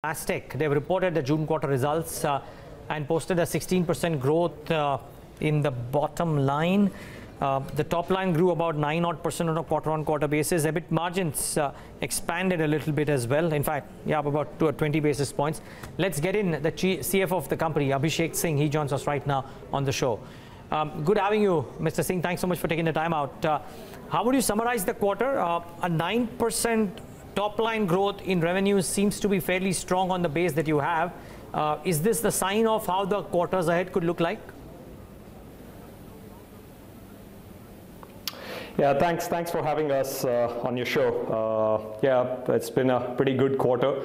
Mastek, they've reported the June quarter results and posted a 16% growth in the bottom line. The top line grew about 9% on a quarter-on-quarter basis. EBIT margins expanded a little bit as well. In fact, about 20 basis points. Let's get in the CFO of the company, Abhishek Singh. He joins us right now on the show. Good having you, Mr. Singh. Thanks so much for taking the time out. How would you summarize the quarter? A 9% top-line growth in revenues seems to be fairly strong on the base that you have. Is this the sign of how the quarters ahead could look like? Yeah, thanks for having us on your show. It's been a pretty good quarter.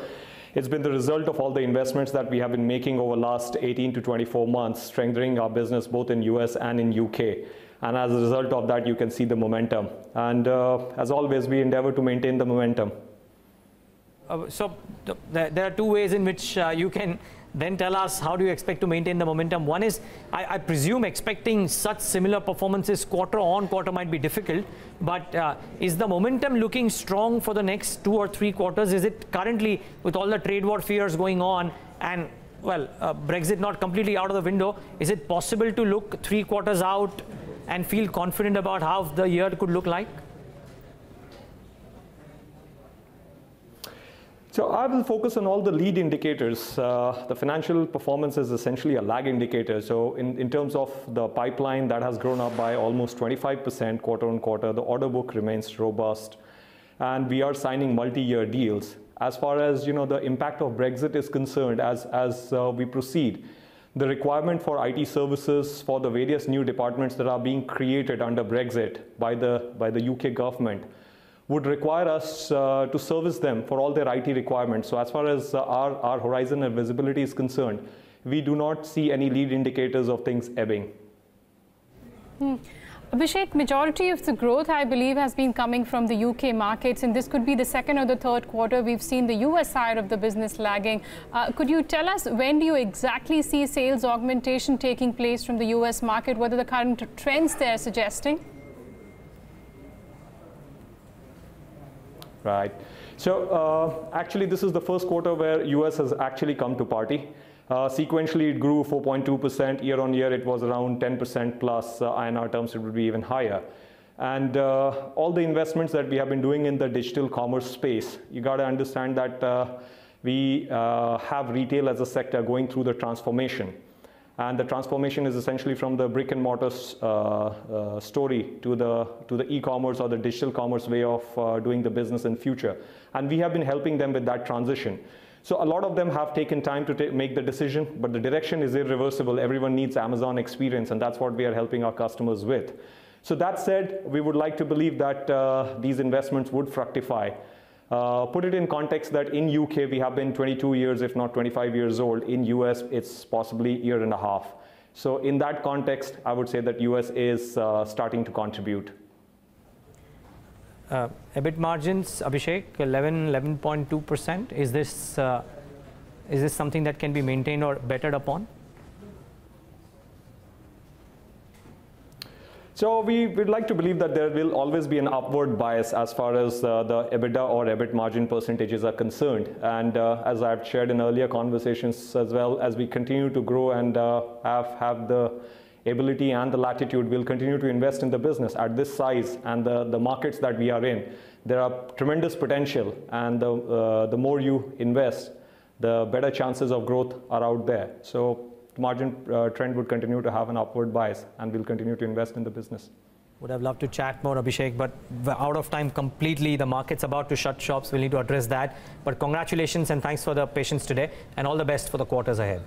It's been the result of all the investments that we have been making over the last 18 to 24 months, strengthening our business both in US and in UK. And as a result of that, you can see the momentum. And as always, we endeavor to maintain the momentum. So there are two ways in which you can then tell us how do you expect to maintain the momentum. One is, I presume expecting such similar performances quarter on quarter might be difficult, but is the momentum looking strong for the next 2 or 3 quarters? Is it currently, with all the trade war fears going on and, well, Brexit not completely out of the window, is it possible to look 3 quarters out and feel confident about how the year could look like? So I will focus on all the lead indicators. The financial performance is essentially a lag indicator. So in terms of the pipeline, that has grown up by almost 25% quarter on quarter. The order book remains robust, and we are signing multi-year deals. As far as the impact of Brexit is concerned, as we proceed, the requirement for IT services for the various new departments that are being created under Brexit by the UK government would require us to service them for all their IT requirements. So as far as our horizon and visibility is concerned, we do not see any lead indicators of things ebbing. Abhishek, majority of the growth, I believe, has been coming from the UK markets, and this could be the second or the third quarter we've seen the US side of the business lagging. Could you tell us when do you exactly see sales augmentation taking place from the US market? What are the current trends they're suggesting? Right. So actually, this is the first quarter where US has actually come to party. Sequentially, it grew 4.2%. Year on year, it was around 10% plus. INR terms, it would be even higher. And all the investments that we have been doing in the digital commerce space, you got to understand that we have retail as a sector going through the transformation. And the transformation is essentially from the brick and mortar story to the e-commerce or the digital commerce way of doing the business in future. And we have been helping them with that transition. So a lot of them have taken time to make the decision, but the direction is irreversible. Everyone needs Amazon experience, and that's what we are helping our customers with. So that said, we would like to believe that these investments would fructify. Put it in context that in UK we have been 22 years, if not 25 years old. In US, it's possibly a year and a half. So in that context, I would say that US is starting to contribute. EBIT margins, Abhishek, 11.2%. Is this something that can be maintained or bettered upon? So we would like to believe that there will always be an upward bias as far as the EBITDA or EBIT margin percentages are concerned. And as I've shared in earlier conversations as well, as we continue to grow and have the ability and the latitude, we'll continue to invest in the business at this size and the markets that we are in. There are tremendous potential, and the more you invest, the better chances of growth are out there. So the margin trend would continue to have an upward bias, and we'll continue to invest in the business. Would have loved to chat more, Abhishek, but we're out of time completely. The market's about to shut shops. We'll need to address that. But congratulations and thanks for the patience today, and all the best for the quarters ahead.